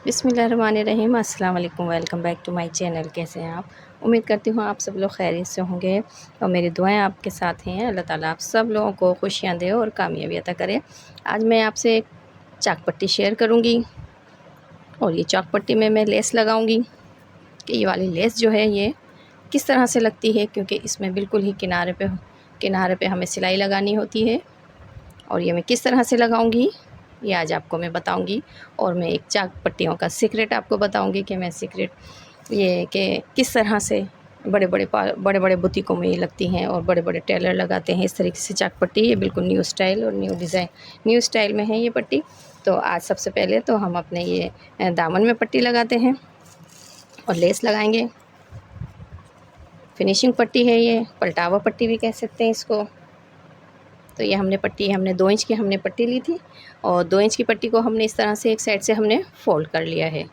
बिस्मिल्लाहिर्रहमानिर्रहीम। अस्सलाम वालेकुम। Welcome back to my channel. कैसे हैं आप? उम्मीद करती हूँ आप सब लोग खैरियत से होंगे और मेरी दुआएं आपके साथ हैं। अल्लाह ताला आप सब लोगों को खुशियाँ दे और कामयाबी अता करे। आज मैं आपसे एक चाक पट्टी शेयर करूँगी और ये चाक पट्टी में मैं लेस लगाऊँगी कि ये वाली लेस जो है ये किस तरह से लगती है, क्योंकि इसमें बिल्कुल ही किनारे पे हमें सिलाई लगानी होती है। और ये मैं किस तरह से लगाऊंगी ये आज आपको मैं बताऊंगी। और मैं एक चाक पट्टियों का सीक्रेट आपको बताऊंगी कि मैं सीक्रेट ये कि किस तरह से बड़े बड़े बुटीकों में ये लगती हैं और बड़े बड़े टेलर लगाते हैं इस तरीके से चाक पट्टी। ये बिल्कुल न्यू स्टाइल और न्यू डिज़ाइन न्यू स्टाइल में है ये पट्टी। तो आज सबसे पहले तो हम अपने ये दामन में पट्टी लगाते हैं और लेस लगाएंगे। फिनिशिंग पट्टी है, ये पलटावा पट्टी भी कह सकते हैं इसको। तो ये हमने 2 इंच की हमने पट्टी ली थी और 2 इंच की पट्टी को हमने इस तरह से एक साइड से हमने फ़ोल्ड कर लिया है।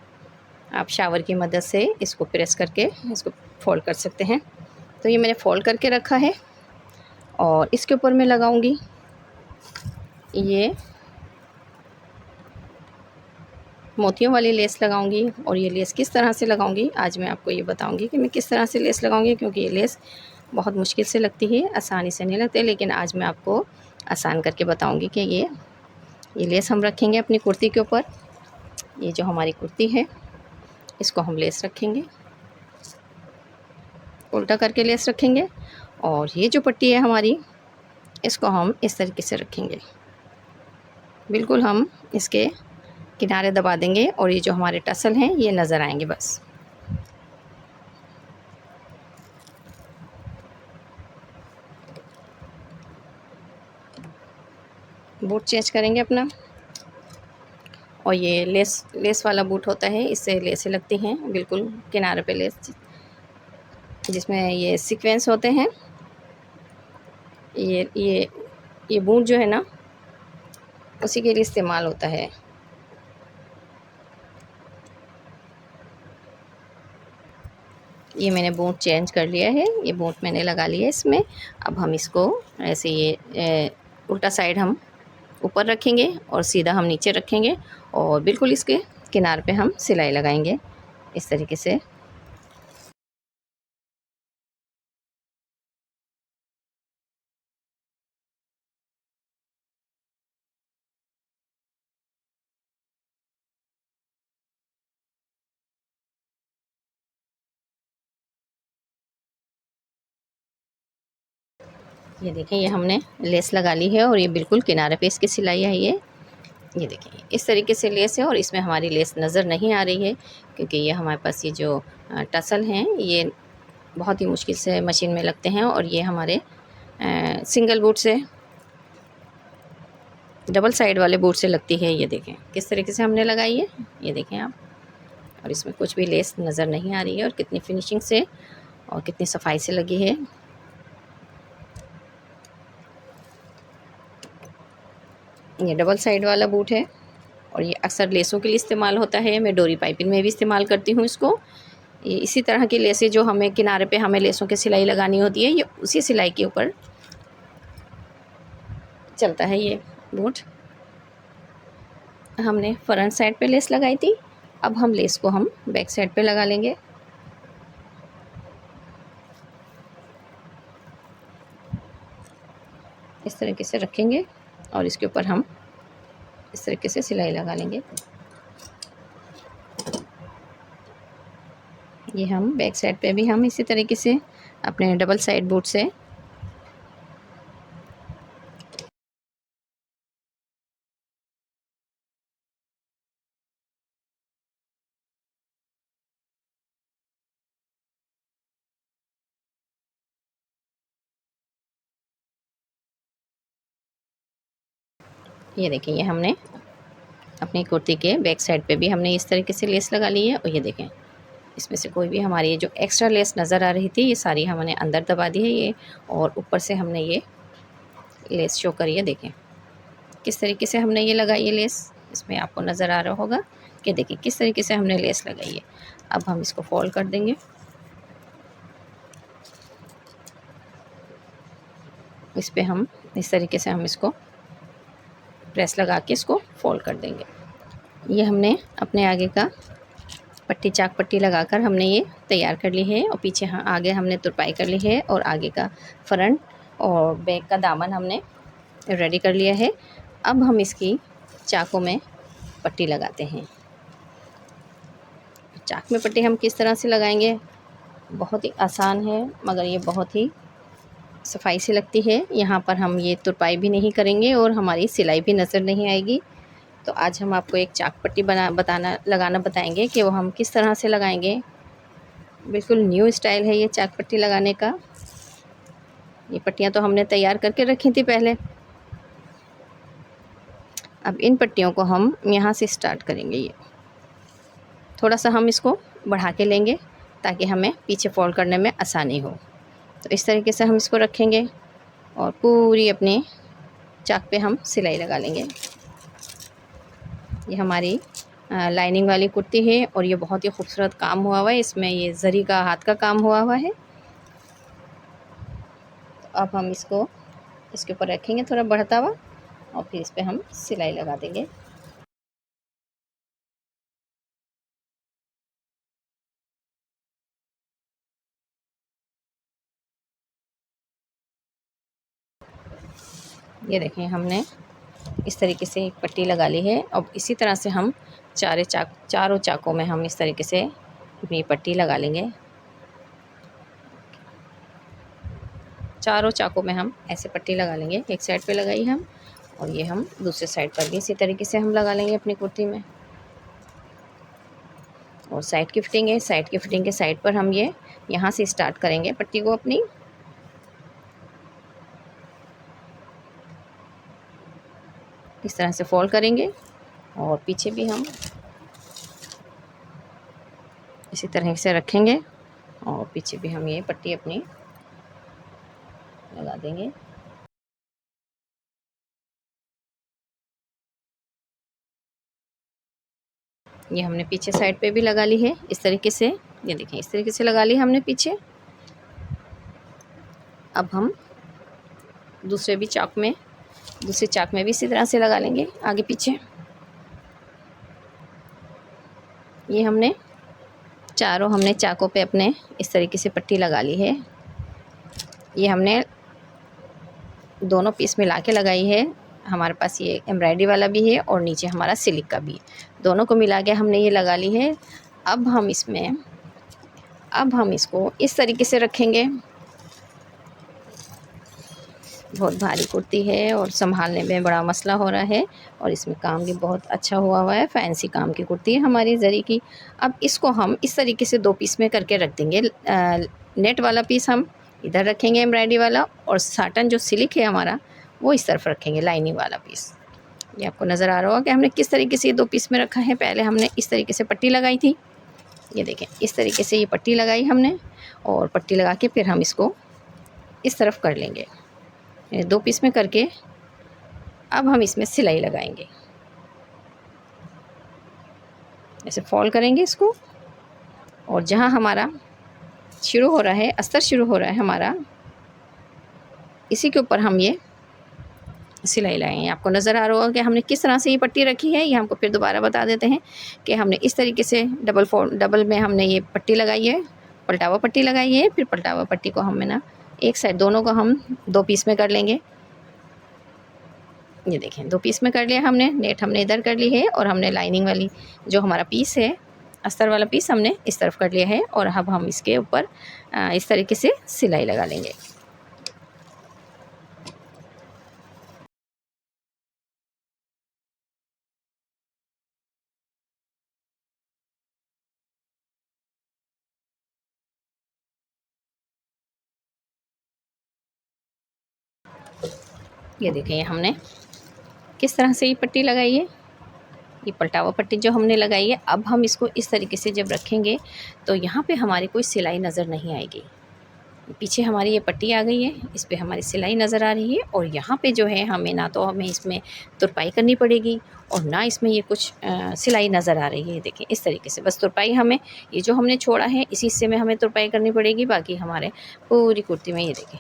आप शावर की मदद से इसको प्रेस करके इसको फ़ोल्ड कर सकते हैं। तो ये मैंने फ़ोल्ड करके रखा है और इसके ऊपर मैं लगाऊंगी ये मोतियों वाली लेस लगाऊंगी। और ये लेस किस तरह से लगाऊंगी आज मैं आपको ये बताऊंगी कि मैं किस तरह से लेस लगाऊंगी, क्योंकि ये लेस बहुत मुश्किल से लगती है, आसानी से नहीं लगती। लेकिन आज मैं आपको आसान करके बताऊंगी कि ये लेस हम रखेंगे अपनी कुर्ती के ऊपर। ये जो हमारी कुर्ती है इसको हम लेस रखेंगे, उल्टा करके लेस रखेंगे। और ये जो पट्टी है हमारी इसको हम इस तरीके से रखेंगे, बिल्कुल हम इसके किनारे दबा देंगे और ये जो हमारे टसल हैं ये नज़र आएंगे बस। बूट चेंज करेंगे अपना। और ये लेस वाला बूट होता है, इससे लेसें लगती हैं बिल्कुल किनारे पे लेस, जिसमें ये सीक्वेंस होते हैं। ये बूट जो है ना उसी के लिए इस्तेमाल होता है। ये मैंने बूट चेंज कर लिया है, ये बूट मैंने लगा लिया इसमें। अब हम इसको ऐसे उल्टा साइड हम ऊपर रखेंगे और सीधा हम नीचे रखेंगे और बिल्कुल इसके किनारे पे हम सिलाई लगाएंगे इस तरीके से। ये देखें, ये हमने लेस लगा ली है और ये बिल्कुल किनारे पे इसकी सिलाई है। ये देखें इस तरीके से लेस है और इसमें हमारी लेस नज़र नहीं आ रही है, क्योंकि ये हमारे पास ये जो टसल हैं ये बहुत ही मुश्किल से मशीन में लगते हैं। और ये हमारे सिंगल बूट से डबल साइड वाले बूट से लगती है। ये देखें किस तरीके से हमने लगाई है, ये देखें आप। और इसमें कुछ भी लेस नज़र नहीं आ रही है और कितनी फिनिशिंग से और कितनी सफाई से लगी है। ये डबल साइड वाला बूट है और ये अक्सर लेसों के लिए इस्तेमाल होता है। मैं डोरी पाइपिंग में भी इस्तेमाल करती हूँ इसको। ये इसी तरह की लेसें जो हमें किनारे पे हमें लेसों की सिलाई लगानी होती है, ये उसी सिलाई के ऊपर चलता है ये बूट। हमने फ्रंट साइड पे लेस लगाई थी, अब हम लेस को हम बैक साइड पे लगा लेंगे। इस तरीके से रखेंगे और इसके ऊपर हम इस तरीके से सिलाई लगा लेंगे। ये हम बैक साइड पे भी हम इसी तरीके से अपने डबल साइड बूट से ये देखिए, ये हमने अपनी कुर्ती के बैक साइड पे भी हमने इस तरीके से लेस लगा ली है। और ये देखें इसमें से कोई भी हमारी ये जो एक्स्ट्रा लेस नज़र आ रही थी ये सारी हमने अंदर दबा दी है ये। और ऊपर से हमने ये लेस शो करी है, देखें किस तरीके से हमने ये लगाई है लेस। इसमें आपको नज़र आ रहा होगा कि देखिए किस तरीके से हमने लेस लगाई है। अब हम इसको फोल्ड कर देंगे, इस पे हम इस तरीके से हम इसको प्रेस लगा के इसको फोल्ड कर देंगे। ये हमने अपने आगे का पट्टी चाक पट्टी लगाकर हमने ये तैयार कर ली है और पीछे आगे हमने तुरपाई कर ली है और आगे का फ्रंट और बैक का दामन हमने रेडी कर लिया है। अब हम इसकी चाकों में पट्टी लगाते हैं। चाक में पट्टी हम किस तरह से लगाएंगे, बहुत ही आसान है मगर ये बहुत ही सफाई से लगती है। यहाँ पर हम ये तुरपाई भी नहीं करेंगे और हमारी सिलाई भी नज़र नहीं आएगी। तो आज हम आपको एक चाक पट्टी लगाना बताएंगे कि वो हम किस तरह से लगाएंगे। बिल्कुल न्यू स्टाइल है ये चाक पट्टी लगाने का। ये पट्टियाँ तो हमने तैयार करके रखी थी पहले। अब इन पट्टियों को हम यहाँ से स्टार्ट करेंगे। ये थोड़ा सा हम इसको बढ़ा के लेंगे ताकि हमें पीछे फोल्ड करने में आसानी हो। तो इस तरीके से हम इसको रखेंगे और पूरी अपनी चाक पे हम सिलाई लगा लेंगे। ये हमारी लाइनिंग वाली कुर्ती है और ये बहुत ही खूबसूरत काम हुआ हुआ है। इसमें ये जरी का हाथ का काम हुआ हुआ है। तो अब हम इसको इसके ऊपर रखेंगे थोड़ा बढ़ता हुआ और फिर इस पर हम सिलाई लगा देंगे। ये देखें हमने इस तरीके से एक पट्टी लगा ली है। अब इसी तरह से हम चारों चाकों में हम इस तरीके से अपनी पट्टी लगा लेंगे। चारों चाकों में हम ऐसे पट्टी लगा लेंगे। एक साइड पे लगाई हम और ये हम दूसरे साइड पर भी इसी तरीके से हम लगा लेंगे अपनी कुर्ती में। और साइड की फिटिंग है, साइड की फिटिंग के साइड पर हम ये यहाँ से स्टार्ट करेंगे पट्टी को अपनी। इस तरह से फोल्ड करेंगे और पीछे भी हम इसी तरह से रखेंगे और पीछे भी हम ये पट्टी अपनी लगा देंगे। ये हमने पीछे साइड पे भी लगा ली है इस तरीके से। ये देखें इस तरीके से लगा ली हमने पीछे। अब हम दूसरे चाक में भी इसी तरह से लगा लेंगे आगे पीछे। ये हमने चारों चाकों पे अपने इस तरीके से पट्टी लगा ली है। ये हमने दोनों पीस मिला के लगाई है। हमारे पास ये एम्ब्रॉयडरी वाला भी है और नीचे हमारा सिल्क का भी है। दोनों को मिला के हमने ये लगा ली है। अब हम इसको इस तरीके से रखेंगे। बहुत भारी कुर्ती है और संभालने में बड़ा मसला हो रहा है और इसमें काम भी बहुत अच्छा हुआ है। फैंसी काम की कुर्ती है हमारी जरी की। अब इसको हम इस तरीके से 2 पीस में करके रख देंगे। नेट वाला पीस हम इधर रखेंगे एम्ब्रॉयडरी वाला और साटन जो सिल्क है हमारा वो इस तरफ रखेंगे लाइनिंग वाला पीस। ये आपको नज़र आ रहा होगा कि हमने किस तरीके से ये 2 पीस में रखा है। पहले हमने इस तरीके से पट्टी लगाई थी। ये देखें इस तरीके से ये पट्टी लगाई हमने और पट्टी लगा के फिर हम इसको इस तरफ कर लेंगे 2 पीस में करके। अब हम इसमें सिलाई लगाएंगे। ऐसे फोल्ड करेंगे इसको और जहाँ हमारा शुरू हो रहा है, अस्तर शुरू हो रहा है हमारा, इसी के ऊपर हम ये सिलाई लगाएंगे। आपको नज़र आ रहा होगा कि हमने किस तरह से ये पट्टी रखी है। ये हमको फिर दोबारा बता देते हैं कि हमने इस तरीके से डबल में हमने ये पट्टी लगाई है, पलटावा पट्टी लगाई है। फिर पलटावा पट्टी को हम ना एक साइड दोनों को हम 2 पीस में कर लेंगे। ये देखें 2 पीस में कर लिया हमने। नेट हमने इधर कर ली है और हमने लाइनिंग वाली जो हमारा पीस है, अस्तर वाला पीस हमने इस तरफ कर लिया है और अब हम इसके ऊपर इस तरीके से सिलाई लगा लेंगे। ये देखें हमने किस तरह से ये पट्टी लगाई है। ये पलटावा पट्टी जो हमने लगाई है, अब हम इसको इस तरीके से जब रखेंगे तो यहाँ पे हमारी कोई सिलाई नज़र नहीं आएगी। पीछे हमारी ये पट्टी आ गई है, इस पे हमारी सिलाई नज़र आ रही है और यहाँ पे जो है हमें इसमें तुरपाई करनी पड़ेगी और ना इसमें ये कुछ सिलाई नज़र आ रही है। देखें इस तरीके से बस तुरपाई हमें ये जो हमने छोड़ा है इसी हिस्से में हमें तुरपाई करनी पड़ेगी। बाकी हमारे पूरी कुर्ती में ये देखें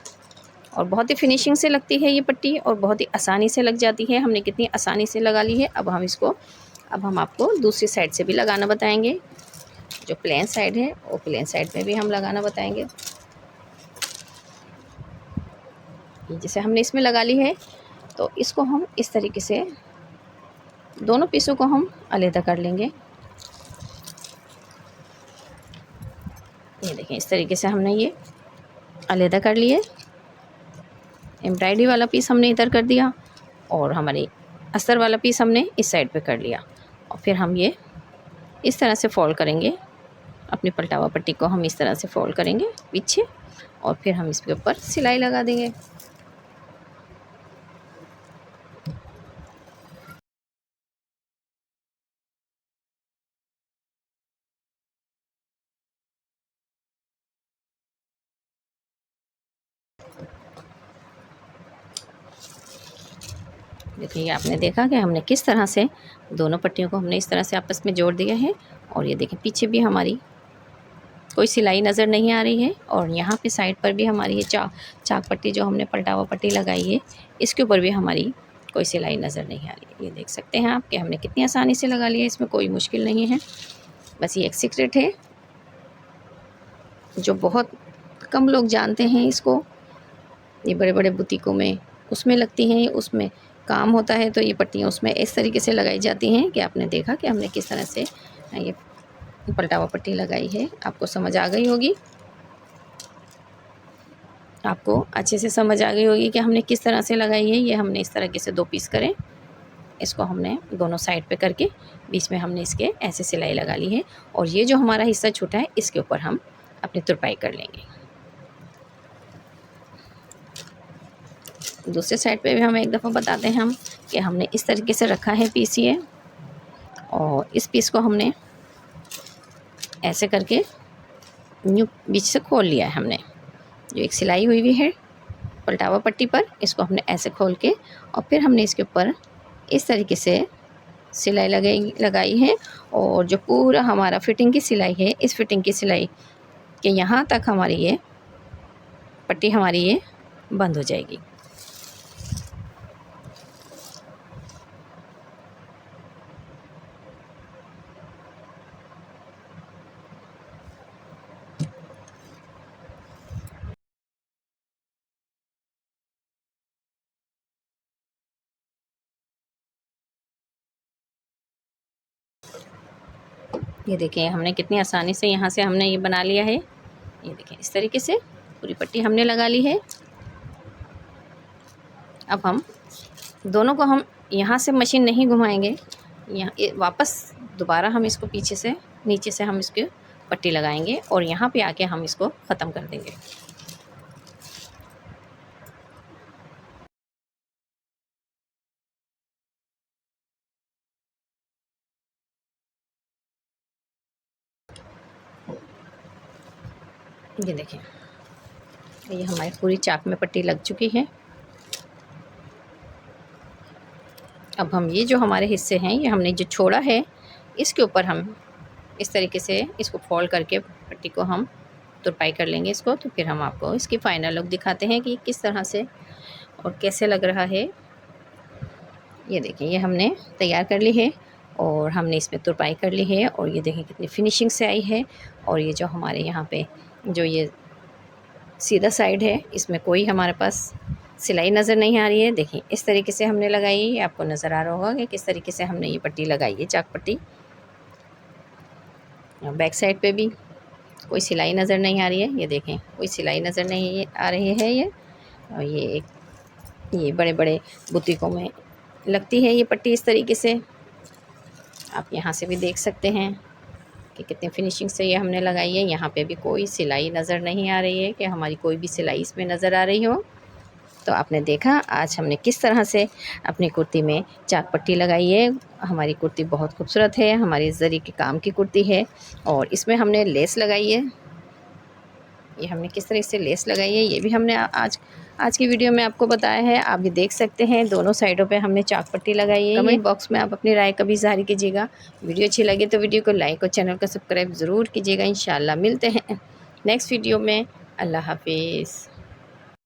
और बहुत ही फिनिशिंग से लगती है ये पट्टी और बहुत ही आसानी से लग जाती है। हमने कितनी आसानी से लगा ली है। अब हम इसको अब हम आपको दूसरी साइड से भी लगाना बताएंगे। जो प्लेन साइड है वो प्लेन साइड में भी हम लगाना बताएंगे। जैसे हमने इसमें लगा ली है तो इसको हम इस तरीके से दोनों पीसों को हम अलग कर लेंगे। ये देखें, इस तरीके से हमने ये अलग कर लिए। एम्ब्रॉयडरी वाला पीस हमने इधर कर दिया और हमारी अस्तर वाला पीस हमने इस साइड पे कर लिया। और फिर हम ये इस तरह से फोल्ड करेंगे। अपनी पलटावा पट्टी को हम इस तरह से फोल्ड करेंगे पीछे और फिर हम इसके ऊपर सिलाई लगा देंगे। देखिए, आपने देखा कि हमने किस तरह से दोनों पट्टियों को हमने इस तरह से आपस में जोड़ दिया है। और ये देखिए, पीछे भी हमारी कोई सिलाई नज़र नहीं आ रही है और यहाँ पे साइड पर भी हमारी ये चाक पट्टी जो हमने पलटावा पट्टी लगाई है, इसके ऊपर भी हमारी कोई सिलाई नज़र नहीं आ रही है। ये देख सकते हैं आप कि हमने कितनी आसानी से लगा लिया है, इसमें कोई मुश्किल नहीं है। बस ये एक सीक्रेट है जो बहुत कम लोग जानते हैं इसको। ये बड़े बड़े बुटीकों में उसमें लगती हैं, उसमें काम होता है तो ये पट्टियाँ उसमें इस तरीके से लगाई जाती हैं कि आपने देखा कि हमने किस तरह से ये पलटावा पट्टी लगाई है। आपको समझ आ गई होगी, आपको अच्छे से समझ आ गई होगी कि हमने किस तरह से लगाई है। ये हमने इस तरीके से 2 पीस करें, इसको हमने दोनों साइड पे करके बीच में हमने इसके ऐसे सिलाई लगा ली है। और ये जो हमारा हिस्सा छूटा है इसके ऊपर हम अपनी तुरपाई कर लेंगे। दूसरे साइड पे भी हम एक दफ़ा बताते हैं हम कि हमने इस तरीके से रखा है पीस ये, और इस पीस को हमने ऐसे करके न्यू बीच से खोल लिया है। हमने जो एक सिलाई हुई है पलटावा पट्टी पर, इसको हमने ऐसे खोल के और फिर हमने इसके ऊपर इस तरीके से सिलाई लगाई है। और जो पूरा हमारा फिटिंग की सिलाई है, इस फिटिंग की सिलाई के यहाँ तक हमारी ये पट्टी हमारी ये बंद हो जाएगी। ये देखिए, हमने कितनी आसानी से यहाँ से हमने ये बना लिया है। ये देखिए, इस तरीके से पूरी पट्टी हमने लगा ली है। अब हम दोनों को हम यहाँ से मशीन नहीं घुमाएंगे, यहाँ वापस दोबारा हम इसको पीछे से नीचे से हम इसके पट्टी लगाएंगे और यहाँ पे आके हम इसको ख़त्म कर देंगे। ये देखें, ये हमारी पूरी चाक में पट्टी लग चुकी है। अब हम ये जो हमारे हिस्से हैं, ये हमने जो छोड़ा है, इसके ऊपर हम इस तरीके से इसको फोल्ड करके पट्टी को हम तुरपाई कर लेंगे इसको। तो फिर हम आपको इसकी फ़ाइनल लुक दिखाते हैं कि किस तरह से और कैसे लग रहा है। ये देखिए, ये हमने तैयार कर ली है और हमने इसमें तुरपाई कर ली है और ये देखिए कितनी फिनिशिंग से आई है। और ये जो हमारे यहाँ पे जो ये सीधा साइड है, इसमें कोई हमारे पास सिलाई नज़र नहीं आ रही है। देखिए, इस तरीके से हमने लगाई है। आपको नज़र आ रहा होगा कि किस तरीके से हमने ये पट्टी लगाई है, चाक पट्टी। बैक साइड पे भी कोई सिलाई नज़र नहीं आ रही है। ये देखें, कोई सिलाई नज़र नहीं आ रही है ये। और ये बड़े बड़े बुटीकों में लगती है ये पट्टी इस तरीके से। आप यहाँ से भी देख सकते हैं कि कितनी फिनिशिंग से ये हमने लगाई है। यहाँ पे भी कोई सिलाई नज़र नहीं आ रही है कि हमारी कोई भी सिलाई इसमें नज़र आ रही हो। तो आपने देखा आज हमने किस तरह से अपनी कुर्ती में चाक पट्टी लगाई है। हमारी कुर्ती बहुत खूबसूरत है, हमारी जरी के काम की कुर्ती है और इसमें हमने लेस लगाई है। ये हमने किस तरह से लेस लगाई है ये भी हमने आज की वीडियो में आपको बताया है। आप भी देख सकते हैं, दोनों साइडों पे हमने चाक पट्टी लगाई है। कमेंट बॉक्स में आप अपनी राय कभी ज़ाहिर कीजिएगा। वीडियो अच्छी लगे तो वीडियो को लाइक और चैनल को सब्सक्राइब ज़रूर कीजिएगा। इंशाल्लाह मिलते हैं नेक्स्ट वीडियो में। अल्लाह हाफिज़।